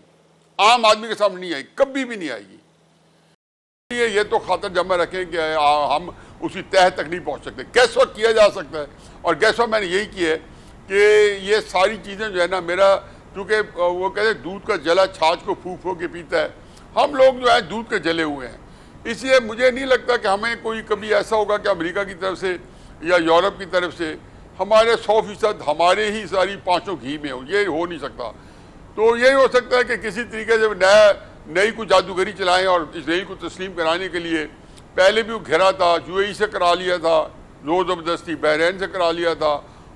عام آدمی کے سامنے نہیں آئے گی، کبھی بھی نہیں آئے گی۔ یہ تو خاطر جمع رکھیں کہ ہم اسی تہ تک نہیں پہنچ سکتے، گیسوا کیا جا سکتا ہے، اور گیسوا میں نے یہی کیا ہے کہ یہ ساری چیزیں جو ہے نا، میرا کیونکہ وہ کہتے ہیں دودھ کا جلا چھاچھ کو پھونک پھونک کے پیتا ہے، ہم لوگ جو ہے دودھ کے جلے ہوئے ہیں، اس لیے مجھے نہیں لگتا کہ ہمیں کوئی کبھی ایسا ہوگا کہ امریکہ کی طرف سے یا یورپ کی طرف سے ہمارے 100% ہمارے ہی ساری پانچوں گھی میں ہو، یہ ہو نہیں سکتا. تو یہی ہو سکتا ہے کہ کسی طریقے سے نئی کوئی جادوگری چلائیں اور اسرائیل کو تسلیم کرانے کے لیے. پہلے بھی وہ گھرا تھا، UAE سے کرا لیا تھا زور زبردستی، بحرین سے کرا لیا تھا،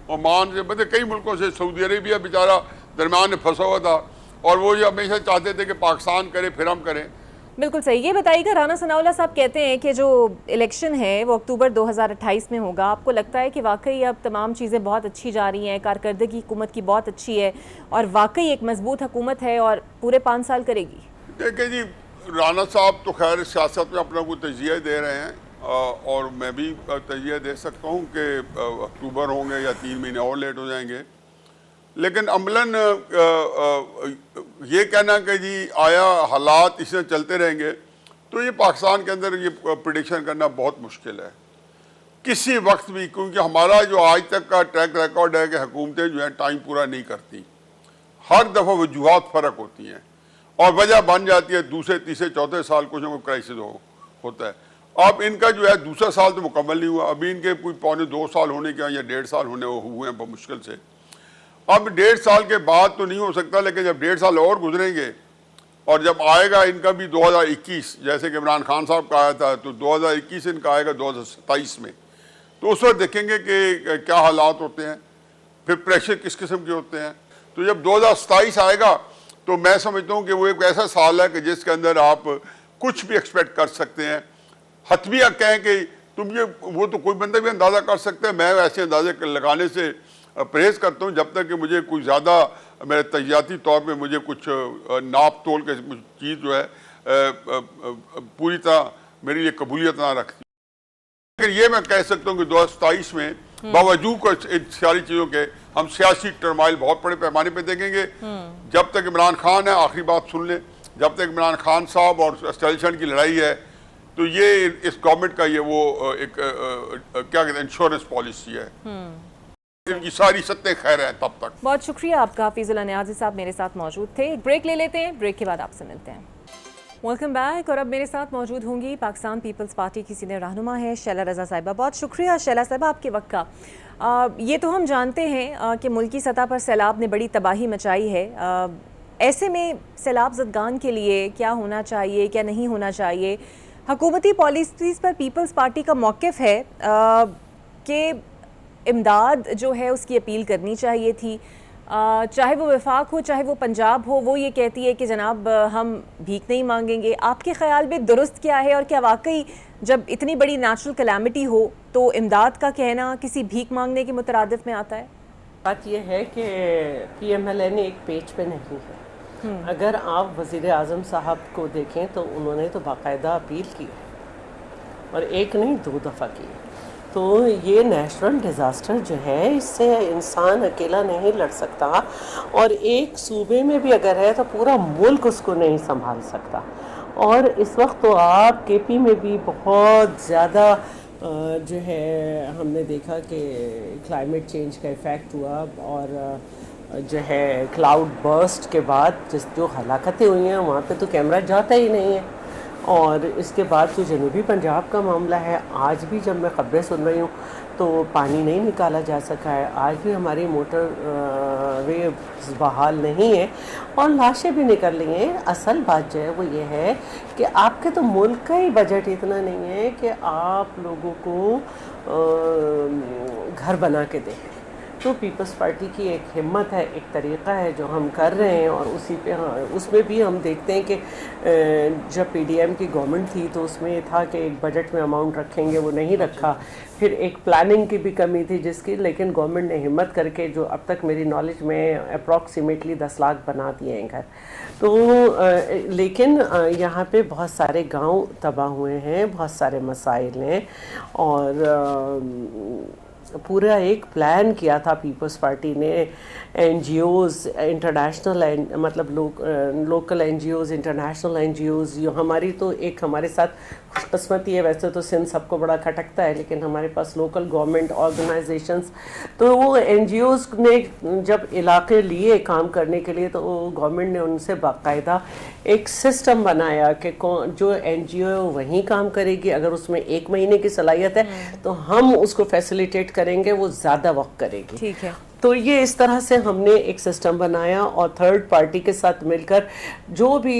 عمان سے، مطلب کئی ملکوں سے، سعودی عربیہ بیچارہ درمیان میں پھنسا ہوا تھا، اور وہ یہ ہمیشہ چاہتے تھے کہ پاکستان کرے پھر ہم کریں. بالکل صحیح. یہ بتائیے گا رانا ثناء اللہ صاحب کہتے ہیں کہ جو الیکشن ہے وہ اکتوبر 2028 میں ہوگا. آپ کو لگتا ہے کہ واقعی اب تمام چیزیں بہت اچھی جا رہی ہیں، کارکردگی حکومت کی بہت اچھی ہے اور واقعی ایک مضبوط حکومت ہے اور پورے 5 سال کرے گی؟ دیکھیں جی، رانا صاحب تو خیر سیاست میں اپنا کو تجزیہ دے رہے ہیں، اور میں بھی تجزیہ دے سکتا ہوں کہ اکتوبر ہوں گے یا 3 مہینے اور لیٹ ہو جائیں گے. لیکن عملاً یہ کہنا کہ جی آیا حالات اس سے چلتے رہیں گے، تو یہ پاکستان کے اندر یہ پریڈکشن کرنا بہت مشکل ہے کسی وقت بھی، کیونکہ ہمارا جو آج تک کا ٹریک ریکارڈ ہے کہ حکومتیں جو ہیں ٹائم پورا نہیں کرتی، ہر دفعہ وجوہات فرق ہوتی ہیں اور وجہ بن جاتی ہے دوسرے تیسرے چوتھے سال کچھ نہ کوئی کرائسس ہوتا ہے. اب ان کا جو ہے دوسرا سال تو مکمل نہیں ہوا، ابھی ان کے کوئی 2.25 سال ہونے کے یا 1.5 سال ہوئے ہیں بہت مشکل سے. اب 1.5 سال کے بعد تو نہیں ہو سکتا، لیکن جب 1.5 سال اور گزریں گے اور جب آئے گا ان کا بھی 2021، جیسے کہ عمران خان صاحب کا آیا تھا، تو 2021 ان کا آئے گا 2027 میں، تو اس وقت دیکھیں گے کہ کیا حالات ہوتے ہیں، پھر پریشر کس قسم کے ہوتے ہیں. تو جب 2027 آئے گا تو میں سمجھتا ہوں کہ وہ ایک ایسا سال ہے کہ جس کے اندر آپ کچھ بھی ایکسپیکٹ کر سکتے ہیں. حتمیہ کہیں کہ تم یہ، وہ تو کوئی بندہ بھی اندازہ کر سکتا ہے، میں ایسے اندازے لگانے سے پرہیز کرتا ہوں جب تک کہ مجھے کوئی زیادہ میرے تجزیاتی طور پہ مجھے کچھ ناپ تول کے چیز جو ہے پوری طرح میرے لیے قبولیت نہ رکھتی. لیکن یہ میں کہہ سکتا ہوں کہ 2027 میں باوجود ان ساری چیزوں کے ہم سیاسی ٹرمائل بہت بڑے پیمانے پہ دیکھیں گے. جب تک عمران خان ہے، آخری بات سن لیں، جب تک عمران خان صاحب اور اسٹیبلشمنٹ کی لڑائی ہے، تو یہ اس گورنمنٹ کا یہ وہ ایک کیا کہتے ہیں انشورنس پالیسی ہے. ان کی ساری ستیں خیر ہیں تب تک. بہت شکریہ آپ کا حفیظ اللہ نیازی صاحب میرے ساتھ موجود تھے. ایک بریک لے لیتے ہیں، بریک کے بعد آپ سے ملتے ہیں. Welcome back. اور اب میرے ساتھ موجود ہوں گی پاکستان پیپلز پارٹی کی سینئر رہنما ہے شیلا رضا صاحبہ. بہت شکریہ شیلا صاحبہ آپ کے وقت کا. یہ تو ہم جانتے ہیں کہ ملکی سطح پر سیلاب نے بڑی تباہی مچائی ہے. ایسے میں سیلاب زدگان کے لیے کیا ہونا چاہیے، کیا نہیں ہونا چاہیے؟ حکومتی پالیسیز پر پیپلز پارٹی کا موقف ہے کہ امداد جو ہے اس کی اپیل کرنی چاہیے تھی، چاہے وہ وفاق ہو چاہے وہ پنجاب ہو. وہ یہ کہتی ہے کہ جناب ہم بھیک نہیں مانگیں گے. آپ کے خیال میں درست کیا ہے، اور کیا واقعی جب اتنی بڑی نیچرل کلیمٹی ہو تو امداد کا کہنا کسی بھیک مانگنے کے مترادف میں آتا ہے؟ بات یہ ہے کہ پی ایم ایل اے نے ایک پیج پہ نہیں ہے. اگر آپ وزیر اعظم صاحب کو دیکھیں تو انہوں نے تو باقاعدہ اپیل کی اور ایک نہیں 2 دفعہ کی. تو یہ نیچرل ڈیزاسٹر جو ہے اس سے انسان اکیلا نہیں لڑ سکتا، اور ایک صوبے میں بھی اگر ہے تو پورا ملک اس کو نہیں سنبھال سکتا. اور اس وقت تو آپ کے پی میں بھی بہت زیادہ جو ہے ہم نے دیکھا کہ کلائمیٹ چینج کا ایفیکٹ ہوا، اور جو ہے کلاؤڈ برسٹ کے بعد جو ہلاکتیں ہوئی ہیں وہاں پہ تو کیمرہ جاتا ہی نہیں ہے. اور اس کے بعد جو جنوبی پنجاب کا معاملہ ہے، آج بھی جب میں خبریں سن رہی ہوں تو پانی نہیں نکالا جا سکا ہے. آج بھی ہماری موٹر ویز بحال نہیں ہے اور لاشیں بھی نکل رہی ہیں. اصل بات جو ہے وہ یہ ہے کہ آپ کے تو ملک کا ہی بجٹ اتنا نہیں ہے کہ آپ لوگوں کو گھر بنا کے دیں. تو پیپلز پارٹی کی ایک ہمت ہے، ایک طریقہ ہے جو ہم کر رہے ہیں، اور اسی پہ اس میں بھی ہم دیکھتے ہیں کہ جب پی ڈی ایم کی گورنمنٹ تھی تو اس میں یہ تھا کہ ایک بجٹ میں اماؤنٹ رکھیں گے، وہ نہیں رکھا. پھر ایک پلاننگ کی بھی کمی تھی جس کی، لیکن گورنمنٹ نے ہمت کر کے جو اب تک میری نالج میں اپروکسیمیٹلی 10 لاکھ بنا دیے ہیں گھر. تو لیکن یہاں پہ بہت سارے گاؤں تباہ ہوئے ہیں، بہت سارے مسائل ہیں، اور پورا ایک پلان کیا تھا پیپلز پارٹی نے. این جی اوز انٹرنیشنل، مطلب local N G Os, international N G Os. ہماری تو ایک ہمارے ساتھ خوش قسمتی ہے، ویسے تو سندھ سب کو بڑا کھٹکتا ہے، لیکن ہمارے پاس لوکل گورنمنٹ آرگنائزیشنز، تو وہ این جی اوز نے جب علاقے لیے کام کرنے کے لیے تو گورنمنٹ نے ان سے باقاعدہ ایک سسٹم بنایا کہ جو NGO وہیں کام کرے گی، اگر اس میں 1 مہینے کی صلاحیت ہے تو ہم اس کو فیسیلیٹیٹ کریں گے، وہ زیادہ وقت کرے گی. ٹھیک ہے. تو یہ اس طرح سے ہم نے ایک سسٹم بنایا اور تھرڈ پارٹی کے ساتھ مل کر جو بھی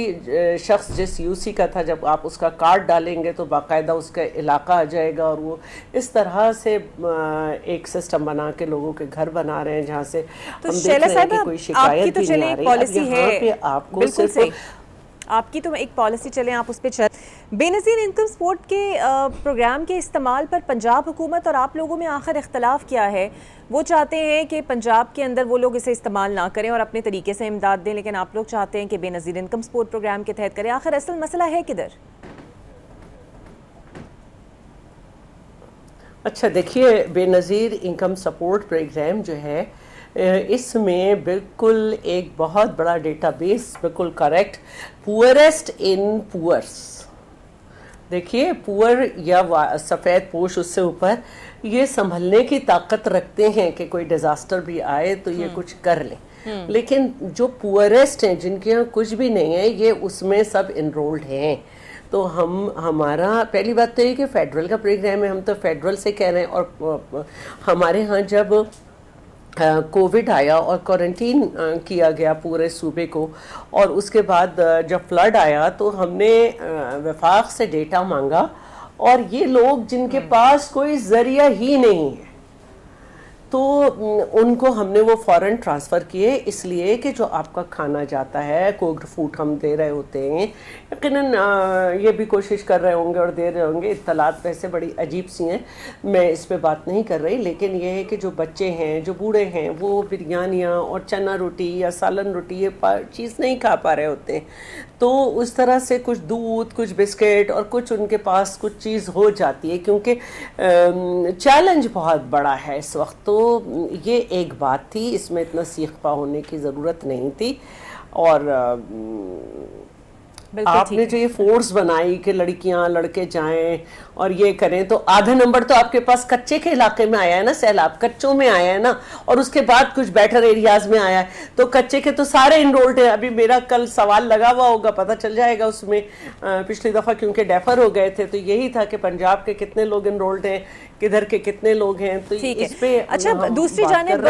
شخص جس UC کا تھا، جب آپ اس کا کارڈ ڈالیں گے تو باقاعدہ اس کا علاقہ آ جائے گا، اور وہ اس طرح سے ایک سسٹم بنا کے لوگوں کے گھر بنا رہے ہیں جہاں سے ہم دیکھ رہے ہیں کہ کوئی شکایت بھی نہیں آ رہی. اب یہاں پہ آپ کو صرف آپ کی تو ایک پالیسی چلیں، آپ اس پہ بے نظیر انکم سپورٹ کے پروگرام کے استعمال پر پنجاب حکومت اور آپ لوگوں میں آخر اختلاف کیا ہے؟ وہ چاہتے ہیں کہ پنجاب کے اندر وہ لوگ اسے استعمال نہ کریں اور اپنے طریقے سے امداد دیں، لیکن آپ لوگ چاہتے ہیں کہ بے نظیر انکم سپورٹ پروگرام کے تحت کریں. آخر اصل مسئلہ ہے کدھر؟ اچھا دیکھیے، بے نظیر انکم سپورٹ پروگرام جو ہے اس میں بالکل ایک بہت بڑا ڈیٹا بیس، بالکل کریکٹ، پورسٹ ان پورس. دیکھیے پور یا سفید پوش اس سے اوپر یہ سنبھلنے کی طاقت رکھتے ہیں کہ کوئی ڈیزاسٹر بھی آئے تو یہ کچھ کر لیں، لیکن جو پورسٹ ہیں جن کے یہاں کچھ بھی نہیں ہے یہ اس میں سب انرولڈ ہیں. تو ہمارا پہلی بات تو یہ کہ فیڈرل کا پروگرام ہے، ہم تو فیڈرل سے کہہ رہے ہیں. اور ہمارے ہاں جب کووڈ آیا اور کوارنٹین کیا گیا پورے صوبے کو، اور اس کے بعد جب فلڈ آیا تو ہم نے وفاق سے ڈیٹا مانگا، اور یہ لوگ جن کے پاس کوئی ذریعہ ہی نہیں ہے تو ان کو ہم نے وہ فوراً ٹرانسفر کیے، اس لیے کہ جو آپ کا کھانا جاتا ہے، کوکڈ فوڈ ہم دے رہے ہوتے ہیں، یقیناً یہ بھی کوشش کر رہے ہوں گے اور دے رہے ہوں گے. اطلاعات ویسے بڑی عجیب سی ہیں، میں اس پہ بات نہیں کر رہی، لیکن یہ ہے کہ جو بچے ہیں، جو بوڑھے ہیں، وہ بریانیاں اور چنا روٹی یا سالن روٹی یہ چیز نہیں کھا پا رہے ہوتے ہیں. تو اس طرح سے کچھ دودھ، کچھ بسکٹ اور کچھ ان کے پاس کچھ چیز ہو جاتی ہے، کیونکہ چیلنج بہت بڑا ہے اس وقت. تو یہ ایک بات تھی، اس میں اتنا سیخ پا ہونے کی ضرورت نہیں تھی. اور آپ نے جو یہ فورس بنائی کہ لڑکیاں لڑکے جائیں اور یہ کریں، تو آدھا نمبر تو آپ کے پاس کچے کے علاقے میں آیا ہے نا، سیلاب کچوں میں آیا ہے نا، اور اس کے بعد کچھ بیٹر ایریاز میں آیا ہے. تو کچے کے تو سارے انرولڈ ہیں. ابھی میرا کل سوال لگا ہوا ہوگا، پتہ چل جائے گا اس میں. پچھلی دفعہ کیونکہ ڈیفر ہو گئے تھے تو یہی تھا کہ پنجاب کے کتنے لوگ انرولڈ ہیں، کدھر کے کتنے لوگ ہیں. تو اس پہ اچھا دوسری جانب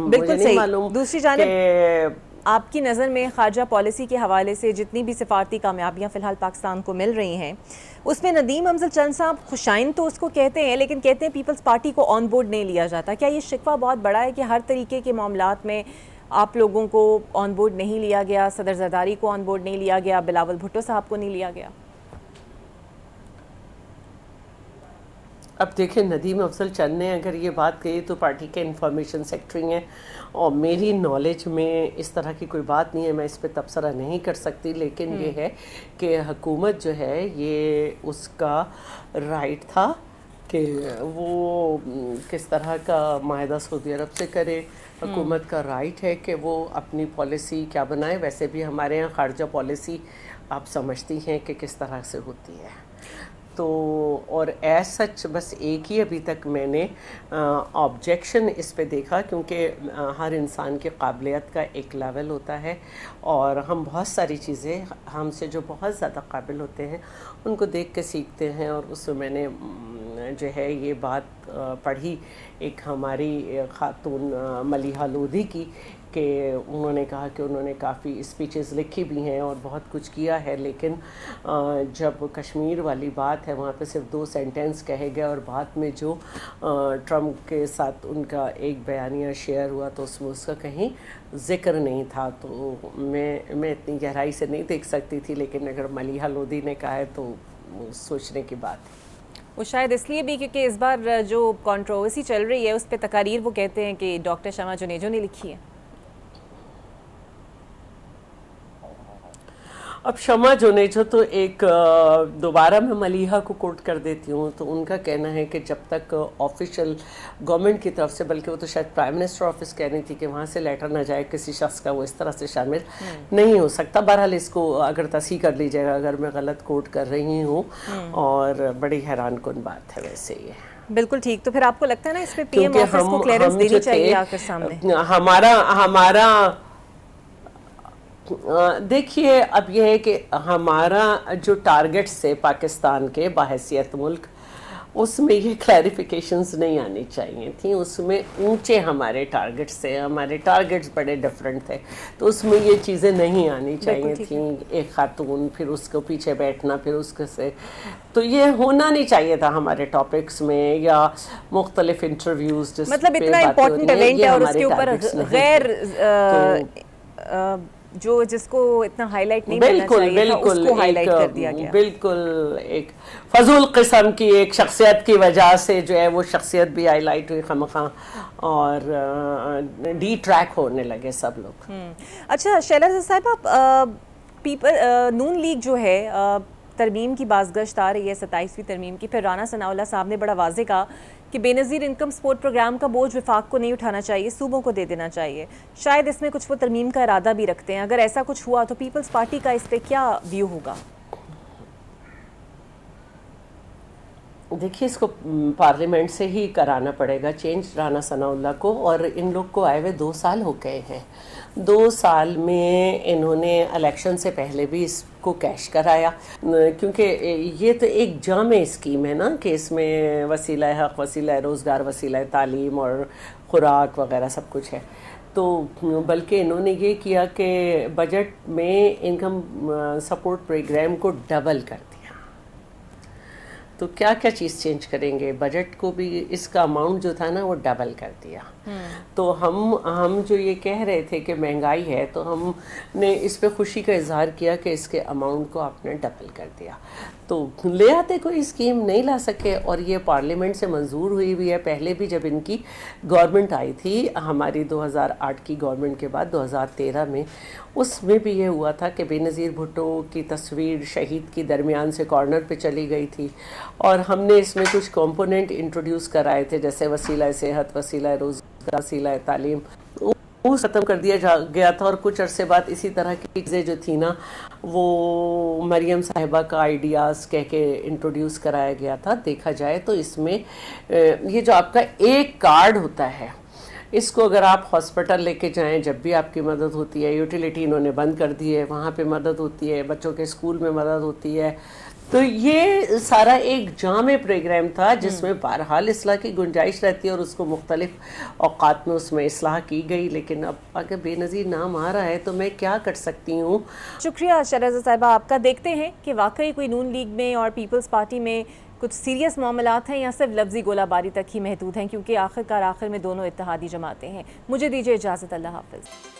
بالکل صحیح، دوسری جانب آپ کی نظر میں خارجہ پالیسی کے حوالے سے جتنی بھی سفارتی کامیابیاں فی الحال پاکستان کو مل رہی ہیں، اس میں ندیم افضل چند صاحب خوشائن تو اس کو کہتے ہیں، لیکن کہتے ہیں پیپلز پارٹی کو آن بورڈ نہیں لیا جاتا. کیا یہ شکوہ بہت بڑا ہے کہ ہر طریقے کے معاملات میں آپ لوگوں کو آن بورڈ نہیں لیا گیا؟ صدر زرداری کو آن بورڈ نہیں لیا گیا، بلاول بھٹو صاحب کو نہیں لیا گیا. اب دیکھیں ندیم افضل چند نے اگر یہ بات کہی تو پارٹی کے انفارمیشن سیکرٹری ہیں، اور میری نالج میں اس طرح کی کوئی بات نہیں ہے، میں اس پہ تبصرہ نہیں کر سکتی. لیکن یہ ہے کہ حکومت جو ہے یہ اس کا رائٹ تھا کہ وہ کس طرح کا معاہدہ سعودی عرب سے کرے. حکومت کا رائٹ ہے کہ وہ اپنی پالیسی کیا بنائے. ویسے بھی ہمارے یہاں خارجہ پالیسی آپ سمجھتی ہیں کہ کس طرح سے ہوتی ہے. تو اور ایز سچ بس ایک ہی ابھی تک میں نے آبجیکشن اس پہ دیکھا، کیونکہ ہر انسان کی قابلیت کا ایک لیول ہوتا ہے، اور ہم بہت ساری چیزیں ہم سے جو بہت زیادہ قابل ہوتے ہیں ان کو دیکھ کے سیکھتے ہیں. اور اس میں نے جو ہے یہ بات پڑھی ایک ہماری خاتون ملیحہ لودھی کی، کہ انہوں نے کہا کہ انہوں نے کافی اسپیچز لکھی بھی ہیں اور بہت کچھ کیا ہے، لیکن جب کشمیر والی بات ہے وہاں پہ صرف 2 سینٹنس کہے گئے، اور بعد میں جو ٹرمپ کے ساتھ ان کا ایک بیانیہ شیئر ہوا تو اس میں اس کا کہیں ذکر نہیں تھا. تو میں اتنی گہرائی سے نہیں دیکھ سکتی تھی، لیکن اگر ملیحہ لودھی نے کہا ہے تو سوچنے کی بات ہے. وہ شاید اس لیے بھی کیونکہ اس بار جو کنٹروورسی چل رہی ہے اس پہ تقاریر وہ کہتے ہیں کہ ڈاکٹر شمع جنیجو نے لکھی ہے. اب شمع جنیجو تو ایک دوبارہ میں ملیحہ کو کوٹ کر دیتی ہوں، تو ان کا کہنا ہے کہ جب تک آفیشیل گورنمنٹ کی طرف سے، بلکہ وہ تو شاید پرائم منسٹر آفس کہہ رہی تھی کہ وہاں سے لیٹر نہ جائے کسی شخص کا، وہ اس طرح سے شامل نہیں ہو سکتا. بہرحال اس کو اگر تصحیح کر لیجیے گا اگر میں غلط کوٹ کر رہی ہوں. اور بڑی حیران کن بات ہے ویسے یہ. بالکل ٹھیک. تو پھر آپ کو لگتا ہے نا اس پہ پی ایم آفس کو کلیئرنس دینی چاہیے آ کر سامنے؟ دیکھیے اب یہ ہے کہ ہمارا جو ٹارگٹس ہے پاکستان کے بحیثیت ملک، اس میں یہ کلیریفیکیشنز نہیں آنی چاہیے تھیں. اس میں اونچے ہمارے ٹارگٹس تھے، ہمارے ٹارگٹس بڑے ڈفرینٹ تھے، تو اس میں یہ چیزیں نہیں آنی چاہیے تھیں. ایک خاتون، پھر اس کو پیچھے بیٹھنا، پھر اس کے سے، تو یہ ہونا نہیں چاہیے تھا ہمارے ٹاپکس میں یا مختلف انٹرویوز. مطلب اتنا امپورٹنٹ ایونٹ ہے اور اس کے اوپر غیر جو جس کو اتنا ہائی لائٹ نہیں کرنا چاہیے تھا اس کو ہائی لائٹ کر دیا گیا. بالکل ایک فضول قسم کی ایک شخصیت کی وجہ سے جو ہے وہ شخصیت بھی ہائی لائٹ ہوئی خامخواہ، اور ڈی ٹریک ہونے لگے سب لوگ. اچھا شیلا صاحبہ، نون لیگ جو ہے ترمیم کی بازگشت آ رہی ہے 27ویں ترمیم کی، پھر رانا ثناء اللہ صاحب نے بڑا واضح کہا کہ بے نظیر انکم سپورٹ پروگرام کا بوجھ وفاق کو نہیں اٹھانا چاہیے، صوبوں کو دے دینا چاہیے. شاید اس میں کچھ وہ ترمیم کا ارادہ بھی رکھتے ہیں. اگر ایسا کچھ ہوا تو پیپلز پارٹی کا اس پہ کیا ویو ہوگا؟ دیکھیے اس کو پارلیمنٹ سے ہی کرانا پڑے گا چینج رانا ثناء اللہ کو، اور ان لوگ کو آئے ہوئے 2 سال ہو گئے ہیں. 2 سال میں انہوں نے الیکشن سے پہلے بھی اس کو کیش کرایا، کیونکہ یہ تو ایک جامع اسکیم ہے نا کہ اس میں وسیلہ حق، وسیلہ روزگار، وسیلہ تعلیم اور خوراک وغیرہ سب کچھ ہے. تو بلکہ انہوں نے یہ کیا کہ بجٹ میں انکم سپورٹ پروگرام کو ڈبل کر دیا. تو کیا کیا چیز چینج کریں گے؟ بجٹ کو بھی اس کا اماؤنٹ جو تھا نا وہ ڈبل کر دیا. تو ہم جو یہ کہہ رہے تھے کہ مہنگائی ہے، تو ہم نے اس پہ خوشی کا اظہار کیا کہ اس کے اماؤنٹ کو آپ نے ڈبل کر دیا. تو لے آتے کوئی اسکیم نہیں لا سکے، اور یہ پارلیمنٹ سے منظور ہوئی ہے. پہلے بھی جب ان کی گورنمنٹ آئی تھی ہماری 2008 کی گورنمنٹ کے بعد 2013 میں، اس میں بھی یہ ہوا تھا کہ بے نظیر بھٹو کی تصویر شہید کی درمیان سے کارنر پہ چلی گئی تھی، اور ہم نے اس میں کچھ کمپوننٹ انٹروڈیوس کرائے تھے، جیسے وسیلہ صحت، وسیلہ روزگار، وسیلہ تعلیم، وہ ختم کر دیا گیا تھا. اور کچھ عرصے بعد اسی طرح کی چیزیں جو تھی نا وہ مریم صاحبہ کا آئیڈیاز کہہ کے انٹروڈیوس کرایا گیا تھا. دیکھا جائے تو اس میں یہ جو آپ کا ایک کارڈ ہوتا ہے، اس کو اگر آپ ہاسپٹل لے کے جائیں جب بھی آپ کی مدد ہوتی ہے، یوٹیلیٹی انہوں نے بند کر دی ہے، وہاں پہ مدد ہوتی ہے، بچوں کے اسکول میں مدد ہوتی ہے. تو یہ سارا ایک جامع پروگرام تھا جس میں بہرحال اصلاح کی گنجائش رہتی ہے، اور اس کو مختلف اوقات میں اس میں اصلاح کی گئی. لیکن اب اگر بے نظیر نام آ رہا ہے تو میں کیا کر سکتی ہوں. شکریہ شیلا صاحبہ آپ کا. دیکھتے ہیں کہ واقعی کوئی نون لیگ میں اور پیپلز پارٹی میں کچھ سیریس معاملات ہیں یا صرف لفظی گولہ باری تک ہی محدود ہیں، کیونکہ آخر میں دونوں اتحادی جماعتیں ہیں. مجھے دیجیے اجازت، اللہ حافظ.